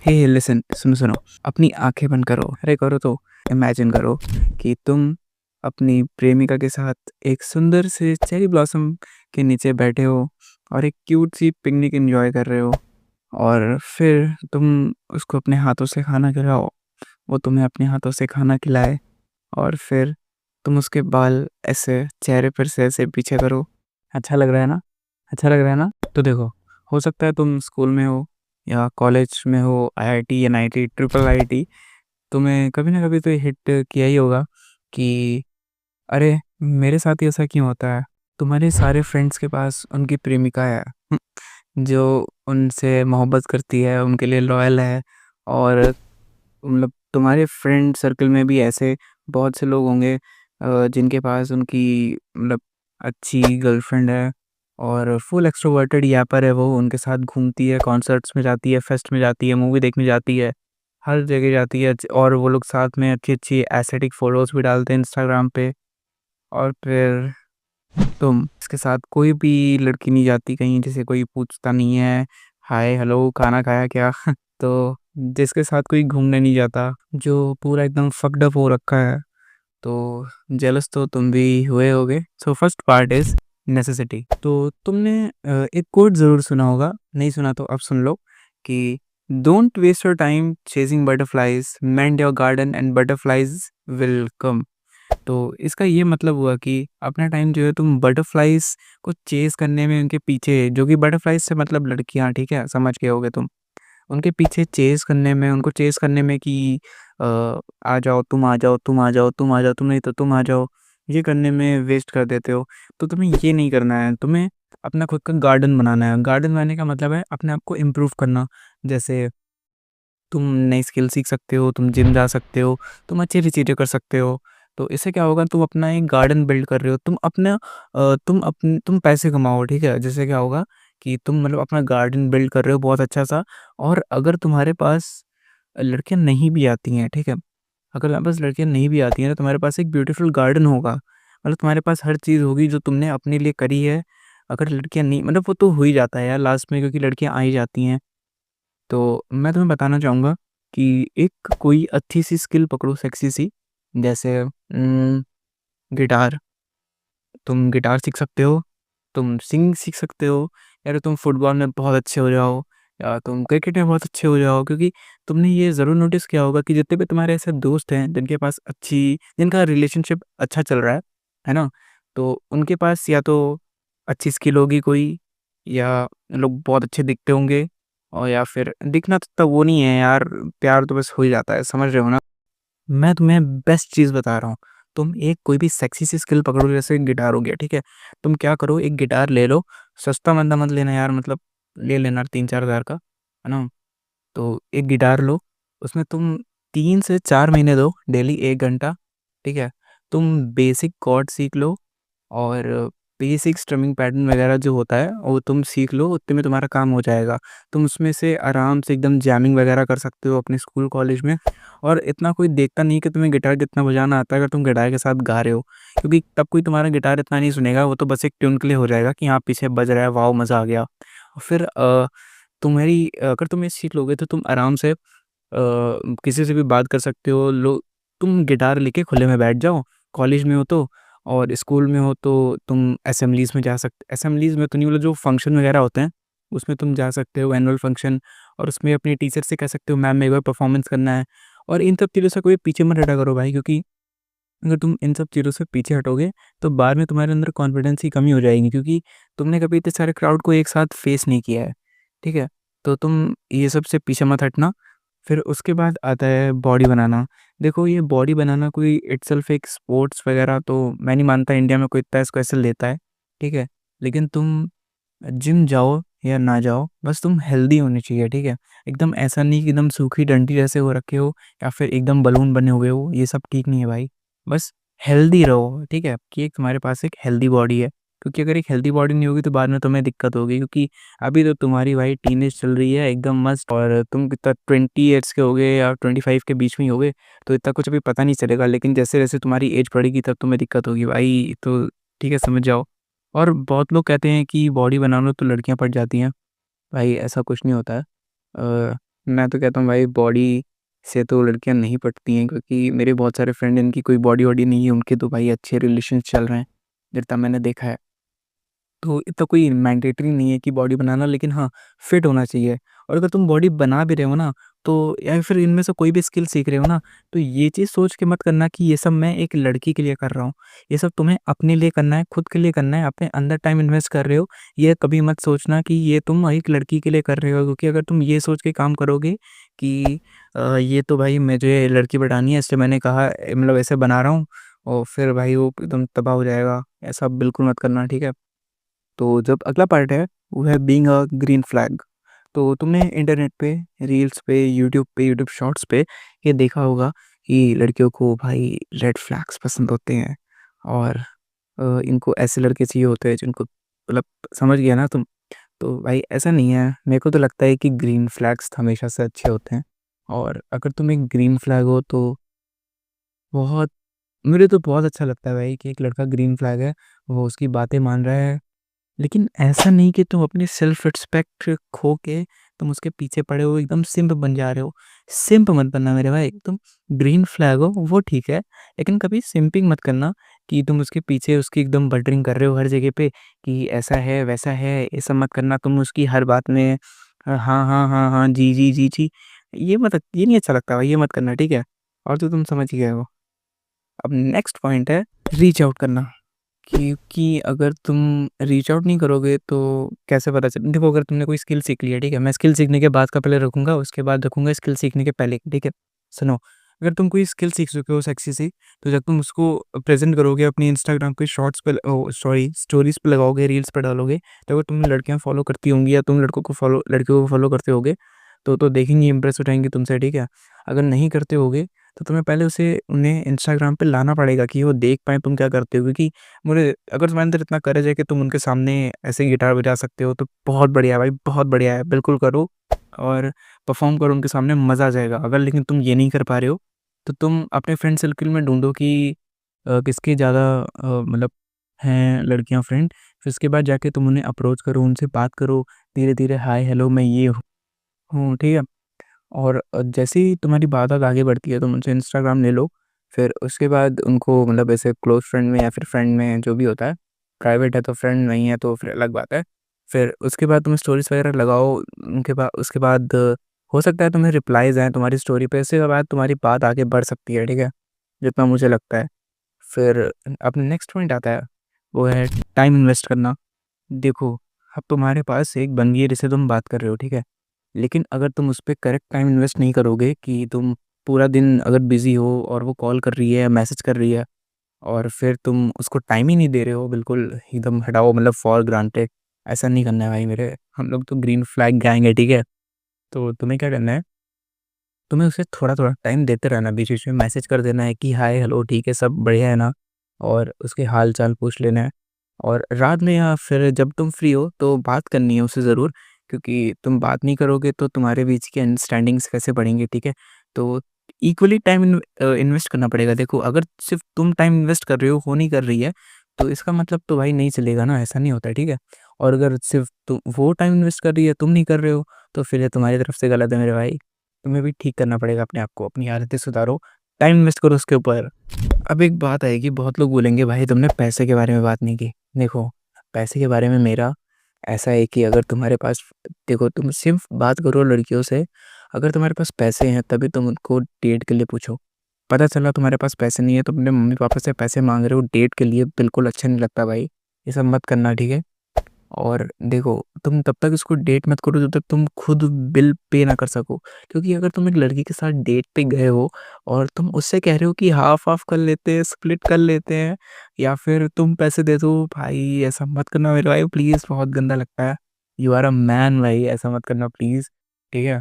हे listen, सुनो सुनो। अपनी आंखें बंद करो, अरे करो तो। इमेजिन करो कि तुम अपनी प्रेमिका के साथ एक सुंदर से चेरी ब्लॉसम के नीचे बैठे हो और एक क्यूट सी पिकनिक एंजॉय कर रहे हो। और फिर तुम उसको अपने हाथों से खाना खिलाओ, वो तुम्हें अपने हाथों से खाना खिलाए। और फिर तुम उसके बाल ऐसे चेहरे पर से ऐसे पीछे करो। अच्छा लग रहा है ना? अच्छा लग रहा है ना? तो देखो, हो सकता है तुम स्कूल में हो या कॉलेज में हो, आईआईटी, एनआईटी, ट्रिपल आईटी। तुम्हें कभी ना कभी तो ये हिट किया ही होगा कि अरे मेरे साथ ही ऐसा क्यों होता है। तुम्हारे सारे फ्रेंड्स के पास उनकी प्रेमिका है जो उनसे मोहब्बत करती है, उनके लिए लॉयल है। और मतलब तुम्हारे फ्रेंड सर्कल में भी ऐसे बहुत से लोग होंगे जिनके पास उनकी मतलब अच्छी गर्लफ्रेंड है और फुल एक्सट्रोवर्टेड यापर है। वो उनके साथ घूमती है, कॉन्सर्ट्स में जाती है, फेस्ट में जाती है, मूवी देखने जाती है, हर जगह जाती है। और वो लोग साथ में अच्छी अच्छी एस्थेटिक फ़ोटोज़ भी डालते हैं इंस्टाग्राम पे। और फिर तुम इसके साथ कोई भी लड़की नहीं जाती कहीं, जैसे कोई पूछता नहीं है हाय हेलो खाना खाया क्या तो जिसके साथ कोई घूमने नहीं जाता, जो पूरा एकदम फक्ड अप हो रखा है, तो जेलस तो तुम भी हुए होगे। So first part is necessity. तो तुमने एक कोट ज़रूर सुना होगा, नहीं सुना तो अब सुन लो कि don't waste your time chasing butterflies, mend your garden and butterflies will come. तो इसका ये मतलब हुआ कि अपना टाइम जो है तुम बटरफ्लाइज को चेज करने में, उनके पीछे, जो कि बटरफ्लाइज से मतलब लड़कियां, ठीक है, समझ गए होगे तुम, उनके पीछे चेज़ करने में, उनको चेज़ करने में कि अ, आ जाओ, तुम आ जाओ, तुम आ जाओ, तुम आ जाओ, तुम नहीं तो तुम आ जाओ, ये करने में वेस्ट कर देते हो। तो तुम्हें ये नहीं करना है, तुम्हें अपना खुद का गार्डन बनाना है। गार्डन बनाने का मतलब है अपने आप को इम्प्रूव करना। जैसे तुम नई स्किल सीख सकते हो, तुम जिम जा सकते हो, तुम अच्छी-अच्छी चीज़ें कर सकते हो। तो इससे क्या होगा, तुम अपना एक गार्डन बिल्ड कर रहे हो, तुम अपना तुम पैसे कमाओ, ठीक है? जिससे क्या होगा कि तुम मतलब अपना गार्डन बिल्ड कर रहे हो बहुत अच्छा-सा। और अगर तुम्हारे पास लड़कियाँ नहीं भी आती हैं, ठीक है? अगर तुम्हारे पास लड़कियाँ नहीं भी आती हैं, तो तुम्हारे पास एक ब्यूटीफुल गार्डन होगा। मतलब तुम्हारे पास हर चीज़ होगी जो तुमने अपने लिए करी है। अगर लड़कियाँ नहीं, मतलब वो तो हो ही जाता है यार लास्ट में, क्योंकि लड़कियाँ आ ही जाती हैं। तो मैं तुम्हें बताना चाहूँगा कि एक कोई अच्छी सी स्किल पकड़ो, सेक्सी सी, जैसे गिटार। तुम गिटार सीख सकते हो, तुम सिंगिंग सीख सकते हो, या तो तुम फुटबॉल में बहुत अच्छे हो जाओ, या तुम क्रिकेट में बहुत अच्छे हो जाओ। क्योंकि तुमने ये ज़रूर नोटिस किया होगा कि जितने भी तुम्हारे ऐसे दोस्त हैं जिनके पास जिनका रिलेशनशिप अच्छा चल रहा है ना? तो उनके पास या तो अच्छी स्किल होगी कोई, या लोग बहुत अच्छे दिखते होंगे, और या फिर दिखना तो तब वो नहीं है यार, प्यार तो बस हो ही जाता है, समझ रहे हो ना? मैं तुम्हें बेस्ट चीज़ बता रहा हूँ। तुम एक कोई भी सेक्सी सी स्किल पकड़ो, जैसे गिटार हो गया, ठीक है? तुम क्या करो, एक गिटार ले लो, सस्ता-मंदा मत लेना यार, मतलब ले लेना 3-4 हज़ार का, है ना? तो एक गिटार लो, उसमें तुम 3 से 4 महीने दो, डेली 1 घंटा, ठीक है? तुम बेसिक कॉर्ड सीख लो, और बेसिक स्ट्रमिंग पैटर्न वगैरह जो होता है वो तुम सीख लो, उतने में तुम्हारा काम हो जाएगा। तुम उसमें से आराम से एकदम जैमिंग वगैरह कर सकते हो अपने स्कूल कॉलेज में। और इतना कोई देखता नहीं कि तुम्हें गिटार जितना बजाना आता है अगर तुम गिटार के साथ गा रहे हो, क्योंकि तब कोई तुम्हारा गिटार इतना नहीं सुनेगा, वो तो बस एक ट्यून के लिए हो जाएगा कि हाँ पीछे बज रहा है, वाओ मज़ा आ गया। और फिर अगर तुम ये सीख लोगे तो तुम आराम से किसी से भी बात कर सकते हो। तुम गिटार लेके खुले में बैठ जाओ, कॉलेज में हो तो, और स्कूल में हो तो तुम असेंबलीज़ में जा सकते, असेंबलीज़ में तो नहीं, मतलब जो फंक्शन वगैरह होते हैं, उसमें तुम जा सकते हो, एनुअल फंक्शन। और उसमें अपने टीचर से कह सकते हो मैम मेरे को एक बार परफॉर्मेंस करना है। और इन सब चीज़ों से कोई पीछे मत हटा करो भाई, क्योंकि अगर तुम इन सब चीज़ों से पीछे हटोगे तो बाद में तुम्हारे अंदर कॉन्फिडेंस की कमी हो जाएगी, क्योंकि तुमने कभी इतने सारे क्राउड को एक साथ फेस नहीं किया है, ठीक है? तो तुम ये सब से पीछे मत हटना। फिर उसके बाद आता है बॉडी बनाना। देखो, ये बॉडी बनाना कोई इटसेल्फ एक स्पोर्ट्स वगैरह तो मैं नहीं मानता इंडिया में कोई इतना इसको ऐसे लेता है, ठीक है? लेकिन तुम जिम जाओ या ना जाओ, बस तुम हेल्दी होनी चाहिए, ठीक है? एकदम ऐसा नहीं कि एकदम सूखी डंडी जैसे हो रखे हो, या फिर एकदम बलून बने हुए हो, ये सब ठीक नहीं है भाई। बस हेल्दी रहो, ठीक है? कि एक तुम्हारे पास एक हेल्दी बॉडी है, क्योंकि अगर एक हेल्दी बॉडी नहीं होगी तो बाद में तुम्हें दिक्कत होगी, क्योंकि अभी तो तुम्हारी भाई टीनेज चल रही है एकदम मस्त, और तुम कितना 20 ईयर्स के होगे या 25 के बीच में ही होगे, तो इतना कुछ अभी पता नहीं चलेगा। लेकिन जैसे-जैसे तुम्हारी एज बढ़ेगी तब तुम्हें दिक्कत होगी भाई, तो ठीक है, समझ जाओ। और बहुत लोग कहते हैं कि बॉडी बना लो तो लड़कियां पट जाती हैं। भाई ऐसा कुछ नहीं होता है। मैं तो कहता हूँ भाई बॉडी से तो लड़कियाँ नहीं पटती हैं, क्योंकि मेरे बहुत सारे फ्रेंड जिनकी कोई बॉडी-वॉडी नहीं है, उनके तो भाई अच्छे रिलेशन्स चल रहे हैं, जितना मैंने देखा है। तो इतना कोई मैंडेटरी नहीं है कि बॉडी बनाना, लेकिन हाँ, फिट होना चाहिए। और अगर तुम बॉडी बना भी रहे हो ना, तो या फिर इनमें से कोई भी स्किल सीख रहे हो ना, तो ये चीज़ सोच के मत करना कि ये सब मैं एक लड़की के लिए कर रहा हूँ। ये सब तुम्हें अपने लिए करना है, खुद के लिए करना है, अपने अंदर टाइम इन्वेस्ट कर रहे हो। ये कभी मत सोचना कि ये तुम एक लड़की के लिए कर रहे हो, क्योंकि अगर तुम ये सोच के काम करोगे कि ये तो भाई मुझे लड़की बनानी है, इसलिए मैंने कहा मतलब ऐसे बना रहा हूँ, और फिर भाई वो एकदम तबाह हो जाएगा। ऐसा बिल्कुल मत करना, ठीक है? तो जब अगला पार्ट है, वो है बीइंग अ ग्रीन फ्लैग। तो तुमने इंटरनेट पे, रील्स पे, यूट्यूब शॉर्ट्स पे ये देखा होगा कि लड़कियों को भाई रेड फ्लैग्स पसंद होते हैं, और इनको ऐसे लड़के चाहिए होते हैं जिनको मतलब, समझ गया ना तुम? तो भाई ऐसा नहीं है, मेरे को तो लगता है कि ग्रीन फ्लैग्स हमेशा से अच्छे होते हैं। और अगर तुम एक ग्रीन फ्लैग हो तो बहुत, मुझे तो बहुत अच्छा लगता है भाई कि एक लड़का ग्रीन फ्लैग है, वो उसकी बातें मान रहा है। लेकिन ऐसा नहीं कि तुम अपनी सेल्फ रिस्पेक्ट खो के तुम उसके पीछे पड़े हो, एकदम सिम्प बन जा रहे हो। सिम्प मत बनना मेरे भाई, तुम ग्रीन फ्लैग हो वो ठीक है, लेकिन कभी सिम्पिंग मत करना कि तुम उसके पीछे उसकी एकदम बटरिंग कर रहे हो हर जगह पे कि ऐसा है, वैसा है, ये सब मत करना। तुम उसकी हर बात में हाँ, हाँ, हाँ, हाँ, जी, जी, जी, जी, ये नहीं अच्छा लगता भाई, ये मत करना, ठीक है? और तो तुम समझ ही गए हो। अब नेक्स्ट पॉइंट है रीच आउट करना। क्योंकि अगर तुम रीच आउट नहीं करोगे तो कैसे पता चले, देखो अगर तुमने कोई स्किल सीख लिया, ठीक है? मैं स्किल सीखने के बाद का पहले रखूँगा, उसके बाद रखूँगा स्किल सीखने के पहले, ठीक है? सुनो, अगर तुम कोई स्किल सीख चुके हो सेक्सी सी, तो जब तुम उसको प्रेज़ेंट करोगे अपनी इंस्टाग्राम के शॉर्ट्स पे, ओह सॉरी, स्टोरीज़ पे लगाओगे, रील्स पे डालोगे, तो अगर तुम्हें लड़कियाँ फ़ॉलो करती होंगी या तुम लड़कियों को फ़ॉलो करते होगे, तो देखेंगी, इम्प्रेस हो जाएँगी तुमसे, ठीक है? अगर नहीं करते होगे, तो तुम्हें पहले उन्हें इंस्टाग्राम पे लाना पड़ेगा कि वो देख पाएँ तुम क्या करते हो, क्योंकि मुझे अगर तुम्हारे अंदर इतना करेज है कि तुम उनके सामने ऐसे गिटार बजा सकते हो, तो बहुत बढ़िया है भाई, बहुत बढ़िया है, बिल्कुल करो और परफ़ॉर्म करो उनके सामने, मज़ा आ जाएगा। अगर लेकिन तुम ये नहीं कर पा रहे हो, तो तुम अपने फ्रेंड सर्किल में ढूँढो कि किसके ज़्यादा मतलब हैं लड़कियाँ फ्रेंड, फिर उसके बाद जाके तुम उन्हें अप्रोच करो, उनसे बात करो, धीरे-धीरे हाय हेलो मैं ये हूँ, ठीक है? और जैसे ही तुम्हारी बात आगे बढ़ती है, तुम उनसे इंस्टाग्राम ले लो, फिर उसके बाद उनको मतलब ऐसे क्लोज़ फ्रेंड में या फिर फ्रेंड में जो भी होता है, प्राइवेट है तो फ्रेंड, नहीं है तो फिर अलग बात है। फिर उसके बाद तुम स्टोरीज़ वगैरह लगाओ, उनके बाद उसके बाद हो सकता है तुम्हें रिप्लाइज़ आएँ तुम्हारी स्टोरी पे, इसके बाद तुम्हारी बात आगे बढ़ सकती है, ठीक है? जितना मुझे लगता है। फिर अब नेक्स्ट पॉइंट आता है, वो है टाइम इन्वेस्ट करना। देखो, अब तुम्हारे पास एक बंदी है जिससे तुम बात कर रहे हो, ठीक है? लेकिन अगर तुम उस पे करेक्ट टाइम इन्वेस्ट नहीं करोगे कि तुम पूरा दिन अगर बिज़ी हो और वो कॉल कर रही है, मैसेज कर रही है, और फिर तुम उसको टाइम ही नहीं दे रहे हो, बिल्कुल एकदम हटाओ मतलब फॉर ग्रांटेड, ऐसा नहीं करना है भाई मेरे। हम लोग तो ग्रीन फ्लैग गैंग है, ठीक है? तो तुम्हें क्या करना है, तुम्हें उसे थोड़ा-थोड़ा टाइम देते रहना, बीच-बीच में मैसेज कर देना है कि हाय, हेलो, ठीक है, सब बढ़िया है ना? और उसके हाल-चाल पूछ लेना है। और रात में या फिर जब तुम फ्री हो तो बात करनी है उससे ज़रूर, क्योंकि तुम बात नहीं करोगे तो तुम्हारे बीच की अंडरस्टैंडिंग्स कैसे बढ़ेंगी, ठीक है? तो इक्वली टाइम इन्वेस्ट करना पड़ेगा। देखो, अगर सिर्फ़ तुम टाइम इन्वेस्ट कर रहे हो नहीं कर रही है, तो इसका मतलब तो भाई नहीं चलेगा ना, ऐसा नहीं होता है, ठीक है? और अगर सिर्फ़ वो टाइम इन्वेस्ट कर रही है, तुम नहीं कर रहे हो, तो फिर ये तुम्हारी तरफ से गलत है मेरे भाई। तुम्हें भी ठीक करना पड़ेगा अपने आप को, अपनी आदतें सुधारो, टाइम इन्वेस्ट करो उसके ऊपर। अब एक बात आएगी, बहुत लोग बोलेंगे भाई तुमने पैसे के बारे में बात नहीं की। देखो, पैसे के बारे में मेरा ऐसा है कि अगर तुम्हारे पास, देखो तुम सिर्फ़ बात करो लड़कियों से, अगर तुम्हारे पास पैसे हैं तभी तुम उनको डेट के लिए पूछो। पता चला तुम्हारे पास पैसे नहीं है, तुम अपने मम्मी-पापा से पैसे माँग रहे हो डेट के लिए, बिल्कुल अच्छा नहीं लगता भाई। ये सब मत करना, ठीक है? और देखो, तुम तब तक उसको डेट मत करो जब तक तुम खुद बिल पे ना कर सको। क्योंकि अगर तुम एक लड़की के साथ डेट पे गए हो और तुम उससे कह रहे हो कि हाफ़-हाफ़ कर लेते हैं, स्प्लिट कर लेते हैं, या फिर तुम पैसे दे दो, भाई ऐसा मत करना मेरे भाई प्लीज़, बहुत गंदा लगता है। यू आर अ मैन भाई, ऐसा मत करना प्लीज़, ठीक है?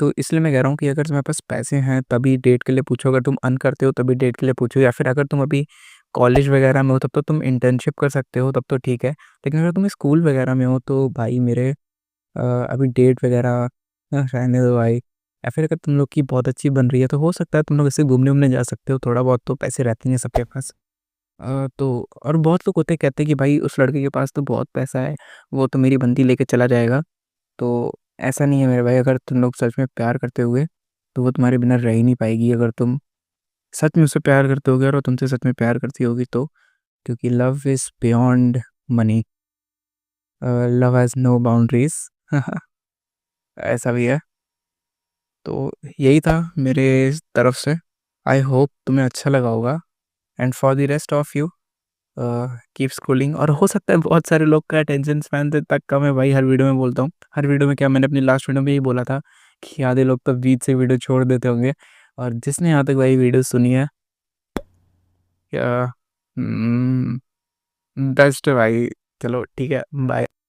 तो इसलिए मैं कह रहा हूँ कि अगर तुम्हारे पास पैसे हैं तभी डेट के लिए पूछो, अगर तुम अर्न करते हो तभी डेट के लिए पूछो, या फिर अगर तुम अभी कॉलेज वगैरह में हो तब तो तुम इंटर्नशिप कर सकते हो, तब तो ठीक है। लेकिन अगर तुम स्कूल वगैरह में हो तो भाई मेरे अभी डेट वगैरह रहने दो भाई। या फिर अगर तुम लोग की बहुत अच्छी बन रही है तो हो सकता है तुम लोग ऐसे घूमने-वूमने जा सकते हो, थोड़ा बहुत तो पैसे रहते ही हैं सबके पास। तो और बहुत लोग होते हैं कहते हैं कि भाई उस लड़के के पास तो बहुत पैसा है, वो तो मेरी बंदी लेके चला जाएगा। तो ऐसा नहीं है मेरे भाई, अगर तुम लोग सच में प्यार करते होगे तो वो तुम्हारे बिना रह ही नहीं पाएगी। अगर तुम सच में उससे प्यार करते होगे और वो तुमसे सच में प्यार करती होगी तो, क्योंकि love is beyond money, love has no boundaries. ऐसा भी है। तो यही था मेरे तरफ से। आई होप तुम्हें अच्छा लगा होगा। And for the rest of you, keep scrolling. और हो सकता है बहुत सारे लोग का अटेंशन स्पैन तक कम है भाई, हर वीडियो में बोलता हूँ। हर वीडियो में क्या, मैंने अपनी लास्ट वीडियो में यही बोला था कि आधे लोग तो बीच से वीडियो छोड़ देते होंगे। और जिसने यहाँ तक भाई वीडियो सुनी है, क्या बेस्ट है भाई। चलो ठीक है, बाय।